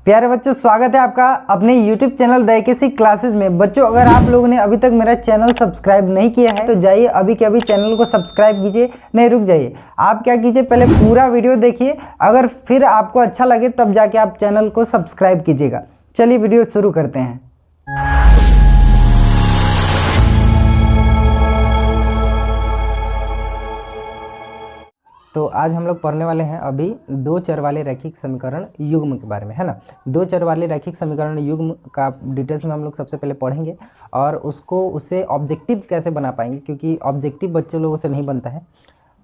प्यारे बच्चों, स्वागत है आपका अपने YouTube channel the AKC classes में। बच्चों, अगर आप लोगों ने अभी तक मेरा चैनल सब्सक्राइब नहीं किया है तो जाइए अभी के अभी चैनल को सब्सक्राइब कीजिए। नहीं, रुक जाइए, आप क्या कीजिए, पहले पूरा वीडियो देखिए, अगर फिर आपको अच्छा लगे तब जाके आप चैनल को सब्सक्राइब कीजिएगा। चलिए वीडियो शुरू करते हैं। तो आज हम लोग पढ़ने वाले हैं अभी दो चर वाले रैखिक समीकरण युग्म के बारे में, है ना। दो चर वाले रैखिक समीकरण युग्म का डिटेल्स में हम लोग सबसे पहले पढ़ेंगे और उससे ऑब्जेक्टिव कैसे बना पाएंगे, क्योंकि ऑब्जेक्टिव बच्चों लोगों से नहीं बनता है।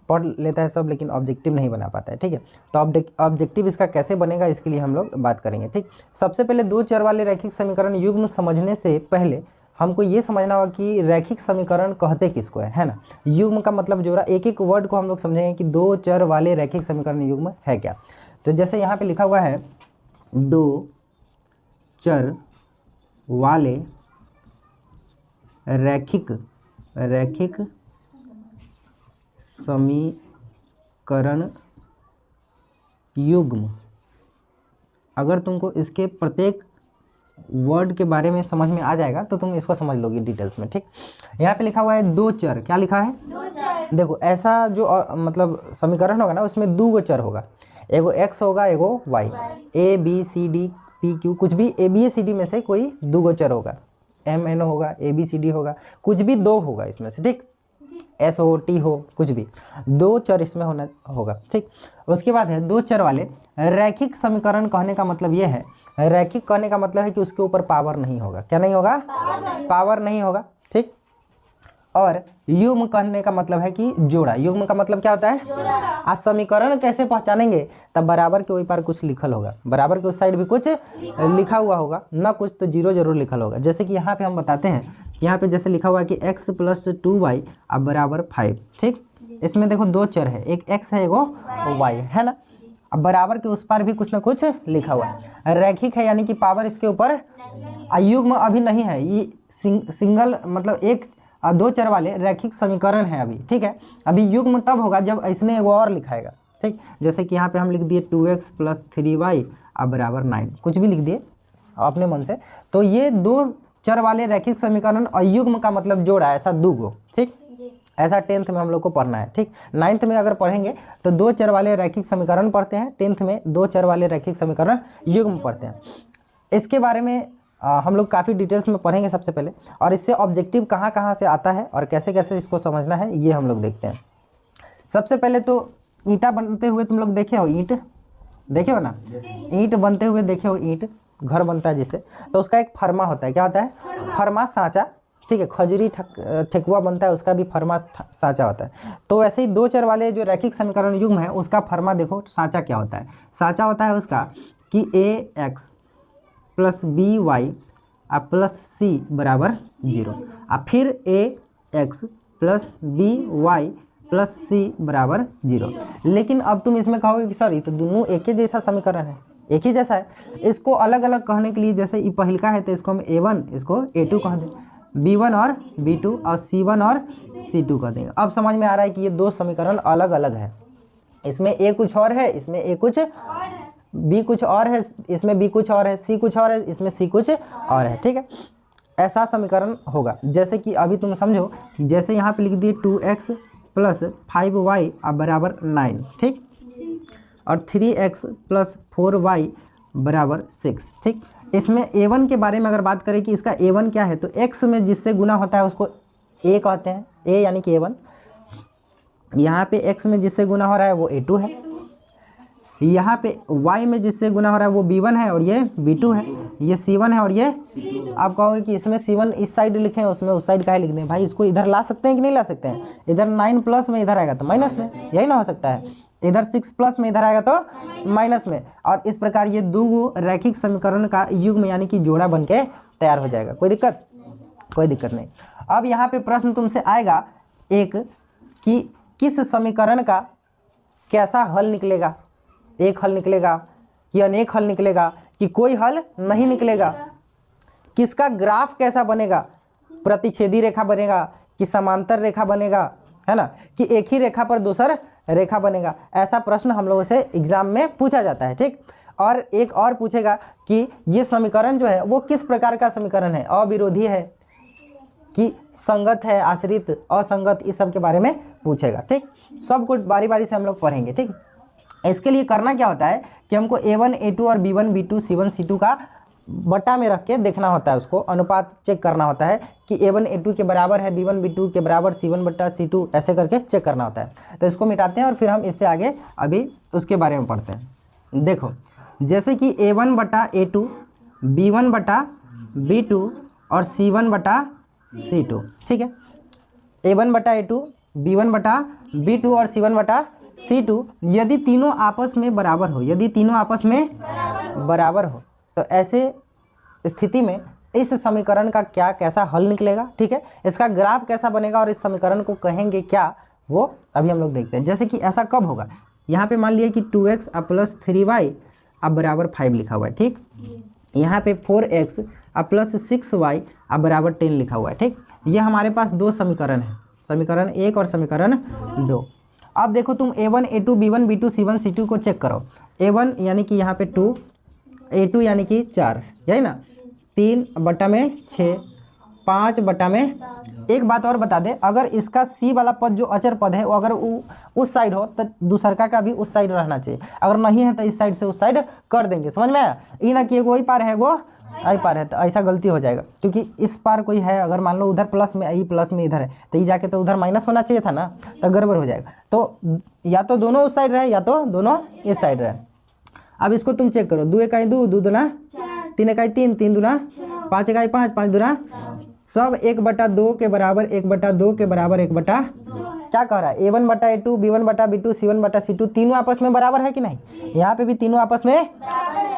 पढ़ लेता है सब लेकिन ऑब्जेक्टिव नहीं बना पाता है, ठीक है। तो ऑब्जेक्टिव इसका कैसे बनेगा इसके लिए हम लोग बात करेंगे, ठीक। सबसे पहले दो चर वाले रैखिक समीकरण युग्म समझने से पहले हमको ये समझना होगा कि रैखिक समीकरण कहते किसको है ना। युग्म का मतलब जोड़ा, एक एक वर्ड को हम लोग समझेंगे कि दो चर वाले रैखिक समीकरण युग्म है क्या। तो जैसे यहाँ पे लिखा हुआ है दो चर वाले रैखिक समीकरण युग्म। अगर तुमको इसके प्रत्येक वर्ड के बारे में समझ में आ जाएगा तो तुम इसको समझ लोगे डिटेल्स में, ठीक। यहाँ पे लिखा हुआ है दो चर, क्या लिखा है, दो चर। देखो, ऐसा जो मतलब समीकरण होगा ना, उसमें दो चर होगा, एगो x होगा एगो y, a b c d p q, कुछ भी a b c d में से कोई दो चर होगा, m n होगा, a b c d होगा, कुछ भी दो होगा इसमें से, ठीक। s हो t हो, कुछ भी दो चर इसमें होना होगा, ठीक। उसके बाद है दो चर वाले रैखिक समीकरण। कहने का मतलब ये है, रैखिक कहने का मतलब है कि उसके ऊपर पावर नहीं होगा। क्या नहीं होगा? पावर नहीं होगा, ठीक। और युग्म कहने का मतलब है कि जोड़ा। युग्म का मतलब क्या होता है? आज समीकरण कैसे पहचानेंगे, तब बराबर के ओई पार कुछ लिखल होगा, बराबर के उस साइड भी कुछ लिखा हुआ होगा, ना कुछ तो जीरो जरूर लिखल होगा। जैसे कि यहाँ पे हम बताते हैं, यहाँ पे जैसे लिखा हुआ है कि x + 2y अब बराबर 5, ठीक। इसमें देखो दो चर है, एक x है एगो y है ना। अब बराबर के उस पार भी कुछ ना कुछ लिखा हुआ है। रैखिक है यानी कि पावर इसके ऊपर। युग्म अभी नहीं है, ये सिंगल मतलब एक दो चर वाले रैखिक समीकरण है अभी, ठीक है। अभी युग्म तब होगा जब इसने एगो और लिखाएगा, ठीक। जैसे कि यहाँ पे हम लिख दिए 2x + 3y अब बराबर 9, कुछ भी लिख दिए अपने मन से। तो ये दो चर वाले रैखिक समीकरण और युग्म का मतलब जोड़ा, ऐसा दूगो, ठीक। ऐसा 10th में हम लोग को पढ़ना है, ठीक। 9th में अगर पढ़ेंगे तो दो चर वाले रैखिक समीकरण पढ़ते हैं, 10th में दो चर वाले रैखिक समीकरण युग्म पढ़ते हैं। इसके बारे में हम लोग काफ़ी डिटेल्स में पढ़ेंगे सबसे पहले, और इससे ऑब्जेक्टिव कहाँ कहाँ से आता है और कैसे कैसे इसको समझना है ये हम लोग देखते हैं। सबसे पहले तो ईंटा बनते हुए तुम लोग देखे हो, ईंट देखे हो ना, ईंट बनते हुए देखे हो, ईंट घर बनता है जिससे, तो उसका एक फरमा होता है। क्या होता है? फरमा, सांचा, ठीक है। खजूरी ठेकुआ बनता है, उसका भी फरमा सांचा होता है। तो वैसे ही दो चर वाले जो रैखिक समीकरण युग्म है उसका फरमा देखो, सांचा क्या होता है? सांचा होता है उसका कि ax + by + c बराबर 0, और फिर ax + by + c बराबर 0। लेकिन अब तुम इसमें कहोगे कि सर ये तो दोनों एक ही जैसा समीकरण है, एक ही जैसा है। इसको अलग अलग कहने के लिए, जैसे ये पहला है तो इसको हम a1, इसको a2 कह दें, b1 और b2 और c1 और c2 कह देंगे। अब समझ में आ रहा है कि ये दो समीकरण अलग अलग है। इसमें a कुछ और है, इसमें a कुछ b कुछ और है, इसमें b कुछ और है, c कुछ और है, इसमें c कुछ और है, ठीक है। ऐसा समीकरण होगा। जैसे कि अभी तुम समझो कि जैसे यहाँ पे लिख दिए 2x + 5y अब बराबर 9, ठीक, और 3x + 4y बराबर 6, ठीक। इसमें a1 के बारे में अगर बात करें कि इसका a1 क्या है, तो x में जिससे गुना होता है उसको a कहते हैं, a यानी कि a1। यहाँ पे x में जिससे गुना हो रहा है वो a2 है, यहाँ पे y में जिससे गुना हो रहा है वो b1 है और ये b2 है, ये c1 है और ये। आप कहोगे कि इसमें c1 इस साइड लिखे हैं, उसमें उस साइड का है लिख दें। भाई इसको इधर ला सकते हैं कि नहीं ला सकते हैं? इधर 9 प्लस में इधर आएगा तो माइनस में, यही ना हो सकता है। इधर 6 प्लस में इधर आएगा तो माइनस में, और इस प्रकार ये दो रैखिक समीकरण का युग्म यानी कि जोड़ा बन के तैयार हो जाएगा। कोई दिक्कत? कोई दिक्कत नहीं। अब यहाँ पे प्रश्न तुमसे आएगा एक कि किस समीकरण का कैसा हल निकलेगा, एक हल निकलेगा कि अनेक हल निकलेगा कि कोई हल नहीं निकलेगा, किसका ग्राफ कैसा बनेगा, प्रतिच्छेदी रेखा बनेगा कि समांतर रेखा बनेगा, है ना, कि एक ही रेखा पर दूसर रेखा बनेगा। ऐसा प्रश्न हम लोगों से एग्जाम में पूछा जाता है, ठीक। और एक और पूछेगा कि ये समीकरण जो है वो किस प्रकार का समीकरण है, अविरोधी है कि संगत है, आश्रित, असंगत, इस सब के बारे में पूछेगा। ठीक, सब कुछ बारी बारी से हम लोग पढ़ेंगे। ठीक, इसके लिए करना क्या होता है कि हमको A1 A2 और B1 B2 C1 C2 का बटा में रख के देखना होता है, उसको अनुपात चेक करना होता है कि A1 A2 के बराबर है, B1 B2 के बराबर C1 बटा C2, ऐसे करके चेक करना होता है। तो इसको मिटाते हैं और फिर हम इससे आगे अभी उसके बारे में पढ़ते हैं। देखो, जैसे कि A1 बटा A2, B1 बटा B2 और C1 बटा C2। ठीक है, A1 बटा A2, B1 बटा B2 और C1 बटा C2 यदि तीनों आपस में बराबर हो, यदि तीनों आपस में बराबर हो तो ऐसे स्थिति में इस समीकरण का क्या कैसा हल निकलेगा। ठीक है, इसका ग्राफ कैसा बनेगा और इस समीकरण को कहेंगे क्या, वो अभी हम लोग देखते हैं। जैसे कि ऐसा कब होगा, यहाँ पे मान लिया कि 2x प्लस 3y अब बराबर 5 लिखा हुआ है। ठीक, यहाँ पे 4x प्लस 6y अब बराबर 10 लिखा हुआ है। ठीक, ये हमारे पास दो समीकरण है, समीकरण 1 और समीकरण 2। अब देखो तुम A1 A2 B1 B2 C1 C2 को चेक करो। A1 यानी कि यहाँ पे 2, A2 यानी कि 4, यही ना, 3 बटा में 6, 5 बटा में। एक बात और बता दे, अगर इसका C वाला पद जो अचर पद है वो अगर उस साइड हो तो दूसरका का भी उस साइड रहना चाहिए, अगर नहीं है तो इस साइड से उस साइड कर देंगे। समझ में आया? ये ना कि वही पार है वो आई पार है, तो ऐसा गलती हो जाएगा, क्योंकि इस पार कोई है, अगर मान लो उधर प्लस में, आई प्लस में इधर है, तो ये जाके तो उधर माइनस होना चाहिए था ना, तो गड़बड़ हो जाएगा। तो या तो दोनों उस साइड रहे या तो दोनों इस साइड रहे। अब इसको तुम चेक करो, 2 इकाई 2, 2 दूना 3 इकाई 3, 3 दूना 5 इकाई 5, 5 दूना सब 1/2 के बराबर, 1/2 के बराबर 1/। क्या कह रहा है, A1 बटा A2 B1 बटा B2 C1 बटा C2 तीनों आपस में बराबर है कि नहीं? यहाँ पे भी तीनों आपस में।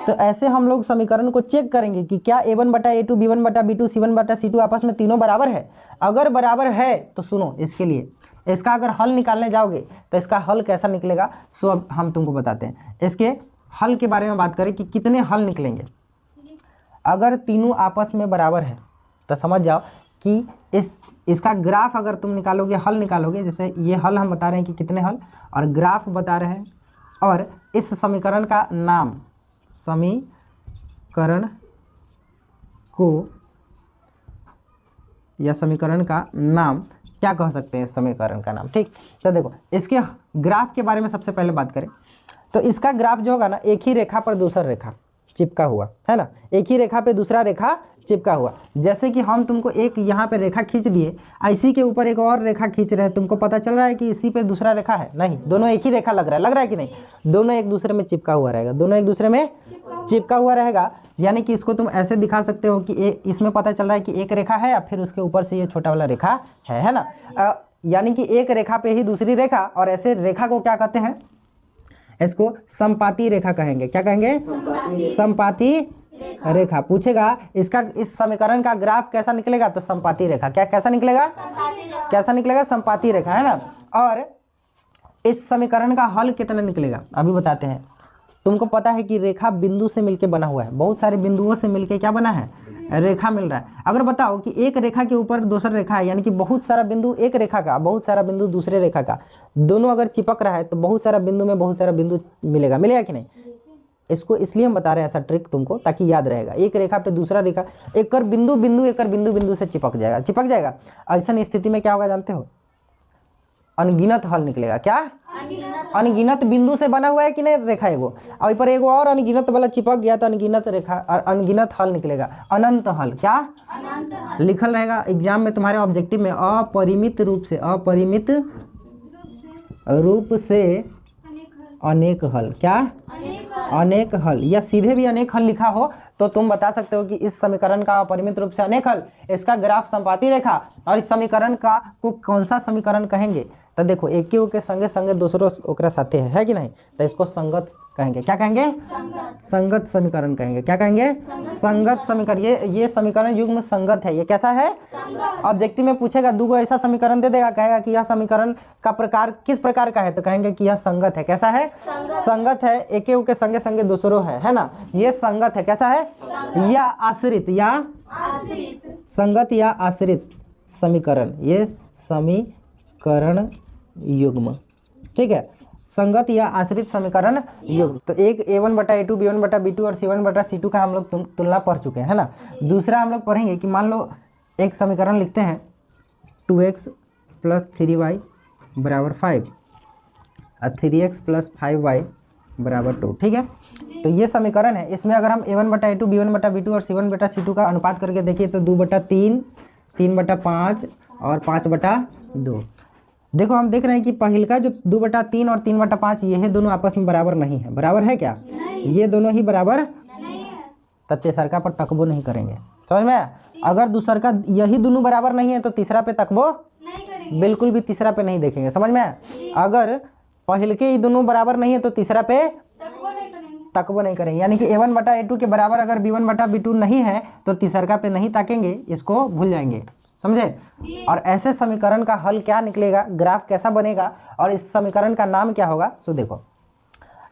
तो ऐसे हम लोग समीकरण को चेक करेंगे कि क्या A1 बटा A2 B1 बटा B2 C1 बटा C2 आपस में तीनों बराबर है। अगर बराबर है तो सुनो, इसके लिए इसका अगर हल निकालने जाओगे तो इसका हल कैसा निकलेगा, सो अब हम तुमको बताते हैं। इसके हल के बारे में बात करें कि कितने हल निकलेंगे। अगर तीनों आपस में बराबर है तो समझ जाओ कि इसका ग्राफ अगर तुम निकालोगे, हल निकालोगे, जैसे ये हल हम बता रहे हैं कि कितने हल, और ग्राफ बता रहे हैं, और इस समीकरण का नाम, समीकरण को या समीकरण का नाम क्या कह सकते हैं, समीकरण का नाम। ठीक, तो देखो इसके ग्राफ के बारे में सबसे पहले बात करें तो इसका ग्राफ जो होगा ना, एक ही रेखा पर दूसरा रेखा चिपका हुआ है ना, एक ही रेखा पे दूसरा रेखा चिपका हुआ। जैसे कि हम तुमको एक यहाँ पे रेखा खींच दिए, इसी के ऊपर एक और रेखा खींच रहे हैं, तुमको पता चल रहा है कि इसी पे दूसरा रेखा है? नहीं, दोनों एक ही रेखा लग रहा है कि नहीं? दोनों एक दूसरे में चिपका हुआ रहेगा, दोनों एक दूसरे में चिपका हुआ रहेगा। यानी कि इसको तुम ऐसे दिखा सकते हो कि इसमें पता चल रहा है कि एक रेखा है और फिर उसके ऊपर से ये छोटा वाला रेखा है ना। यानी कि एक रेखा पे ही दूसरी रेखा, और ऐसे रेखा को क्या कहते हैं, इसको संपाती रेखा कहेंगे। क्या कहेंगे? संपाती रेखा। पूछेगा इसका, इस समीकरण का ग्राफ कैसा निकलेगा, तो संपाती रेखा। क्या कैसा निकलेगा? कैसा निकलेगा? संपाती रेखा, है ना। और इस समीकरण का हल कितना निकलेगा अभी बताते हैं। तुमको पता है कि रेखा बिंदु से मिलके बना हुआ है, बहुत सारे बिंदुओं से मिलके क्या बना है, रेखा मिल रहा है। अगर बताओ कि एक रेखा के ऊपर दूसरा रेखा है, यानी कि बहुत सारा बिंदु एक रेखा का, बहुत सारा बिंदु दूसरे रेखा का, दोनों अगर चिपक रहा है तो बहुत सारा बिंदु में बहुत सारा बिंदु मिलेगा कि नहीं? इसको इसलिए हम बता रहे हैं ऐसा ट्रिक तुमको, ताकि याद रहेगा। एक रेखा पे दूसरा रेखा, एक बिंदु से चिपक जाएगा। ऐसा स्थिति में क्या होगा जानते हो? अनगिनत हल निकलेगा। क्या? अनगिनत बिंदु से बना हुआ है कि नहीं रेखा एगो, और पर एगो और अनगिनत वाला चिपक गया तो अनगिनत रेखा, अनगिनत हल निकलेगा, अनंत हल। क्या लिखल रहेगा एग्जाम में तुम्हारे ऑब्जेक्टिव में? अपरिमित रूप से अनेक हल। क्या? अनेक हल, या सीधे भी अनेक हल लिखा हो तो तुम बता सकते हो कि इस समीकरण का अपरिमित रूप से अनेक हल, इसका ग्राफ संपाती रेखा, और इस समीकरण का को कौन सा समीकरण कहेंगे? तो देखो एक के संगे संगे दूसरों ओकरा साथे है कि नहीं, तो इसको संगत कहेंगे। क्या कहेंगे? संगत समीकरण कहेंगे। क्या कहेंगे? संगत समीकरण। ये समीकरण युग्म संगत है। ये कैसा है? ऑब्जेक्टिव में पूछेगा, दो ऐसा समीकरण दे देगा, कहेगा कि यह समीकरण का प्रकार किस प्रकार का है, तो कहेंगे कि यह संगत है। कैसा है? संगत है। एक के संगे संगे दूसरों है ना, ये संगत है। कैसा है? या आश्रित, या संगत या आश्रित समीकरण, ये समीकरण युग्म। ठीक है, संगत या आश्रित समीकरण युग्म। तो एक a1/a2 b1/b2 और c1/c2 का हम लोग तुलना पढ़ चुके हैं, है ना। दूसरा हम लोग पढ़ेंगे कि मान लो एक समीकरण लिखते हैं 2x + 3y = 5 और 3x + 5y = 2, ठीक है। तो ये समीकरण है, इसमें अगर हम a1/a2 b1/b2 और c1/c2 का अनुपात करके देखिए तो 2/3, 3/5 और 5/2। देखो हम देख रहे हैं कि पहल का जो 2/3 और 3/5 ये दोनों आपस में बराबर नहीं है। बराबर है क्या? ये दोनों ही बराबर नहीं है। तथ्य सरका पर तकबो नहीं करेंगे, समझ में? अगर दूसर का यही दोनों बराबर नहीं है तो तीसरा पे तकबो नहीं करेंगे, बिल्कुल भी तीसरा पे नहीं देखेंगे, समझ में? अगर पहल के ही दोनों बराबर नहीं है तो तीसरा पे तकबो नहीं करेंगे। यानी कि a1/a2 के बराबर अगर b1/b2 नहीं है तो तीसरका पे नहीं ताकेंगे, इसको भूल जाएंगे, समझे? और ऐसे समीकरण का हल क्या निकलेगा, ग्राफ कैसा बनेगा और इस समीकरण का नाम क्या होगा? सो देखो,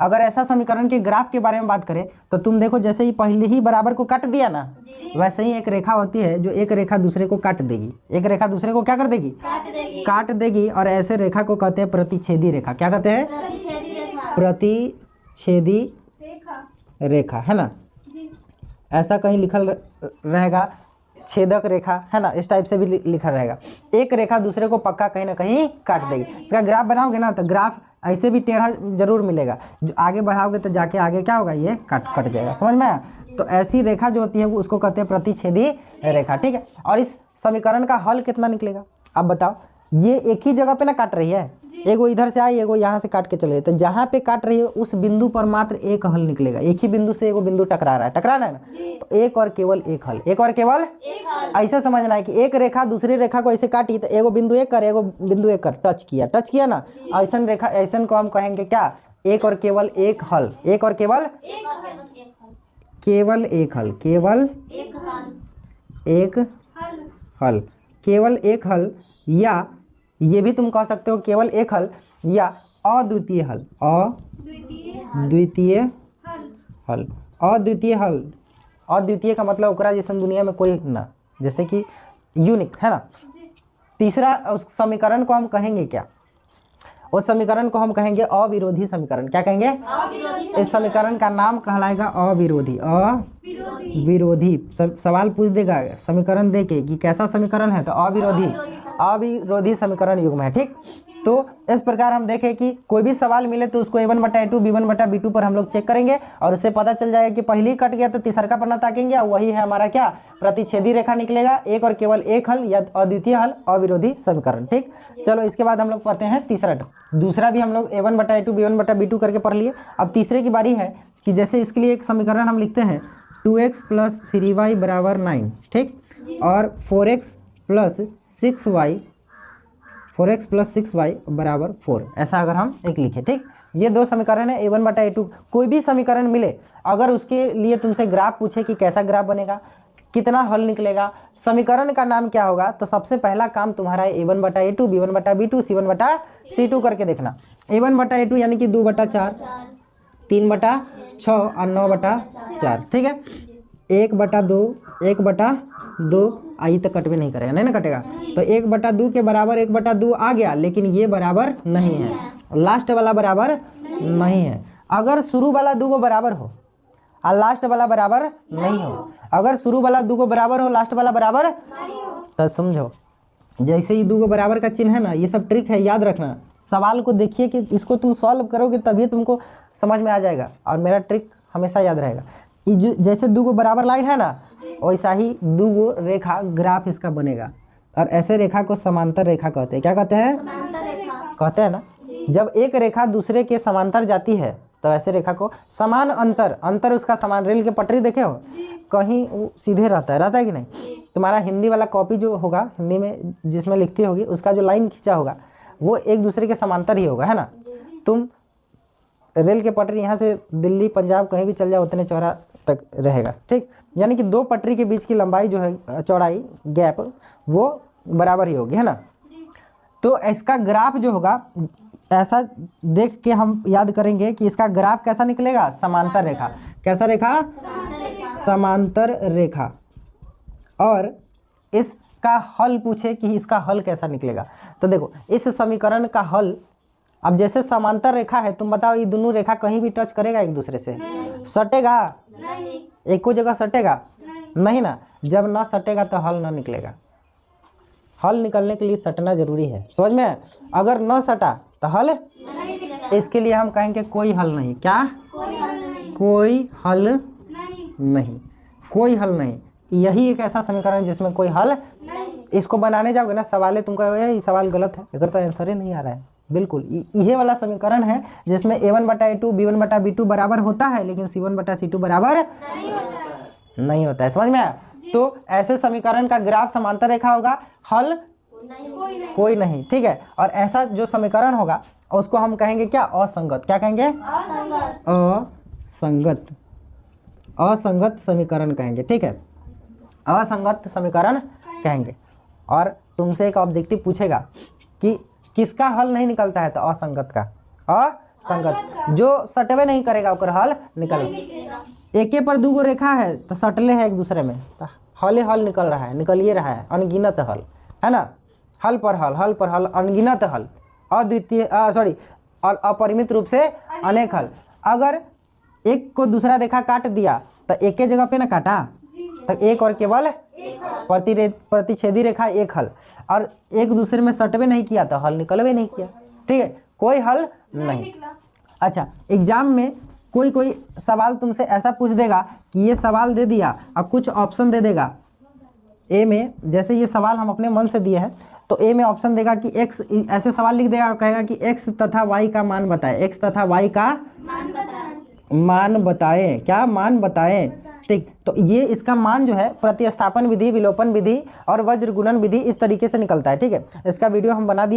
अगर ऐसा समीकरण के ग्राफ के बारे में बात करें तो तुम देखो जैसे ही पहले ही बराबर को काट दिया ना, वैसे ही एक रेखा होती है जो एक रेखा दूसरे को काट देगी। एक रेखा दूसरे को क्या कर देगी? काट देगी। और ऐसे रेखा को कहते हैं प्रतिच्छेदी रेखा। क्या कहते हैं? प्रतिच्छेदी रेखा, है ना। ऐसा कहीं लिखल रहेगा छेदक रेखा, है ना, इस टाइप से भी लिखा रहेगा। एक रेखा दूसरे को पक्का कहीं ना कहीं काट देगी। इसका ग्राफ बनाओगे ना तो ग्राफ ऐसे भी टेढ़ा जरूर मिलेगा, जो आगे बढ़ाओगे तो जाके आगे क्या होगा, ये कट जाएगा, समझ में आया? तो ऐसी रेखा जो होती है वो उसको कहते हैं प्रतिच्छेदी रेखा, ठीक है। और इस समीकरण का हल कितना निकलेगा अब बताओ? ये एक ही जगह पे ना काट रही है, एगो इधर से आई, एगो यहाँ से काट के चले गए, तो जहाँ पे काट रही है उस बिंदु पर मात्र एक हल निकलेगा। एक ही बिंदु से एगो बिंदु टकरा रहा है ना, तो एक और केवल एक हल, एक और केवल एक हल। ऐसा समझना है कि एक रेखा दूसरी रेखा को ऐसे काटी तो एगो बिंदु एक कर, एगो बिंदु एक कर, टच किया ना, ऐसा रेखा, ऐसा को हम कहेंगे क्या? एक और केवल एक हल। एक और केवल एक हल, केवल एक हल, केवल एक हल, या ये भी तुम कह सकते हो केवल एक हल या अद्वितीय हल। अद्वितीय हल, अद्वितीय हल, अद्वितीय का मतलब ओकरा जैसे दुनिया में कोई ना, जैसे कि यूनिक, है ना। तीसरा उस समीकरण को हम कहेंगे क्या? उस समीकरण को हम कहेंगे अविरोधी समीकरण। क्या कहेंगे? इस समीकरण का नाम कहलाएगा अविरोधी। अविरोधी सवाल पूछ देगा समीकरण देके कि कैसा समीकरण है, तो अविरोधी समीकरण युग्म है, ठीक। तो इस प्रकार हम देखें कि कोई भी सवाल मिले तो उसको a1/a2 b1/b2 पर हम लोग चेक करेंगे और उससे पता चल जाएगा कि पहले ही कट गया तो तीसरा पर ना ताकेंगे, और वही है हमारा क्या? प्रतिच्छेदी रेखा निकलेगा। एक और केवल एक हल या अद्वितीय हल, अविरोधी समीकरण, ठीक। चलो इसके बाद हम लोग पढ़ते हैं तीसरा। दूसरा भी हम लोग a1/a2 b1/b2 करके पढ़ लिए। अब तीसरे की बारी है कि जैसे इसके लिए एक समीकरण हम लिखते हैं 2x + 3y = 9, ठीक, और 4x + 6y = 4। ऐसा अगर हम एक लिखे, ठीक। ये दो समीकरण है a1/a2। कोई भी समीकरण मिले अगर उसके लिए तुमसे ग्राफ पूछे कि कैसा ग्राफ बनेगा, कितना हल निकलेगा, समीकरण का नाम क्या होगा, तो सबसे पहला काम तुम्हारा है a1/a2 b1/b2 c1/c2 करके देखना। a1/a2 यानी कि 2/4, 3/6 और 9/4, ठीक है। 1/2, 1/2 आई तो कटवे नहीं करेगा, नहीं ना कटेगा, तो 1/2 के बराबर 1/2 आ गया, लेकिन ये बराबर नहीं है, लास्ट वाला बराबर नहीं है। अगर शुरू वाला दो को बराबर हो और लास्ट वाला बराबर नहीं हो, अगर शुरू वाला दो को बराबर हो, लास्ट वाला बराबर नहीं हो, तो समझो जैसे ही दो को बराबर का चिन्ह है ना, ये सब ट्रिक है, याद रखना। सवाल को देखिए कि इसको तुम सॉल्व करोगे तभी तुमको समझ में आ जाएगा, और मेरा ट्रिक हमेशा याद रहेगा। जैसे दो को बराबर लाइन है ना, वैसा ही दो गो रेखा ग्राफ इसका बनेगा, और ऐसे रेखा को समांतर रेखा कहते हैं। क्या कहते हैं? कहते हैं ना। जब एक रेखा दूसरे के समांतर जाती है तो ऐसे रेखा को समान अंतर उसका समान। रेल के पटरी देखे हो, कहीं वो सीधे रहता है कि नहीं? तुम्हारा हिंदी वाला कॉपी जो होगा, हिंदी में जिसमें लिखती होगी, उसका जो लाइन खींचा होगा वो एक दूसरे के समांतर ही होगा, है ना। तुम रेल के पटरी यहाँ से दिल्ली पंजाब कहीं भी चल जाओ उतने चौड़ा तक रहेगा, ठीक। यानी कि दो पटरी के बीच की लंबाई जो है, चौड़ाई, गैप, वो बराबर ही होगी, है ना। तो इसका ग्राफ जो होगा, ऐसा देख के हम याद करेंगे कि इसका ग्राफ कैसा निकलेगा? समांतर रेखा। कैसा रेखा? समांतर रेखा। और इसका हल पूछे कि इसका हल कैसा निकलेगा, तो देखो इस समीकरण का हल अब जैसे समांतर रेखा है, तुम बताओ ये दोनों रेखा कहीं भी टच करेगा एक दूसरे से? सटेगा? एक को जगह सटेगा? नहीं ना। जब ना सटेगा तो हल ना निकलेगा। हल निकलने के लिए सटना जरूरी है, समझ में? अगर न सटा तो हल, इसके लिए हम कहेंगे कोई हल नहीं। क्या? कोई हल नहीं। कोई हल नहीं। यही एक ऐसा समीकरण है जिसमें कोई हल नहीं। इसको बनाने जाओगे ना सवाल, तुमको ये सवाल गलत है, अगर तो आंसर ही नहीं आ रहा है। बिल्कुल ये वाला समीकरण है जिसमें a1/a2 b1/b2 बराबर होता है, लेकिन c1/c2 बराबर नहीं होता है। समझ में आया? तो ऐसे समीकरण का ग्राफ समांतर रेखा होगा, हल कोई नहीं। ठीक है। और ऐसा जो समीकरण होगा उसको हम कहेंगे क्या? असंगत। क्या कहेंगे? असंगत। असंगत समीकरण कहेंगे। ठीक है, असंगत समीकरण कहेंगे। और तुमसे एक ऑब्जेक्टिव पूछेगा कि किसका हल नहीं निकलता है, तो असंगत का। असंगत जो सटवे नहीं करेगा उसका हल निकलेगा। एके पर दूगो रेखा है तो सटले है एक दूसरे में, तो हले हल निकल रहा है, निकलिए रहा है, अनगिनत हल है ना। हल पर हल, हल पर हल, अनगिनत हल, अद्वितीय और अपरिमित रूप से अनेक हल। अगर एक को दूसरा रेखा काट दिया तो एक ही जगह पे ना काटा, तो एक और केवल प्रतिच्छेदी रेखा एक हल, और एक दूसरे में सटवे नहीं किया तो हल निकलवे नहीं किया। ठीक है, कोई हल नहीं। अच्छा, एग्जाम में कोई सवाल तुमसे ऐसा पूछ देगा कि ये सवाल दे दिया और कुछ ऑप्शन दे देगा ए में, जैसे ये सवाल हम अपने मन से दिए हैं, तो ए में ऑप्शन देगा कि x, ऐसे सवाल लिख देगा, कहेगा कि x तथा y का मान बताएं, x तथा y का मान बताएं। क्या? मान बताएं। ठीक, तो ये इसका मान जो है प्रतिस्थापन विधि, विलोपन विधि और वज्र गुणन विधि इस तरीके से निकलता है। ठीक है, इसका वीडियो हम बना दिए।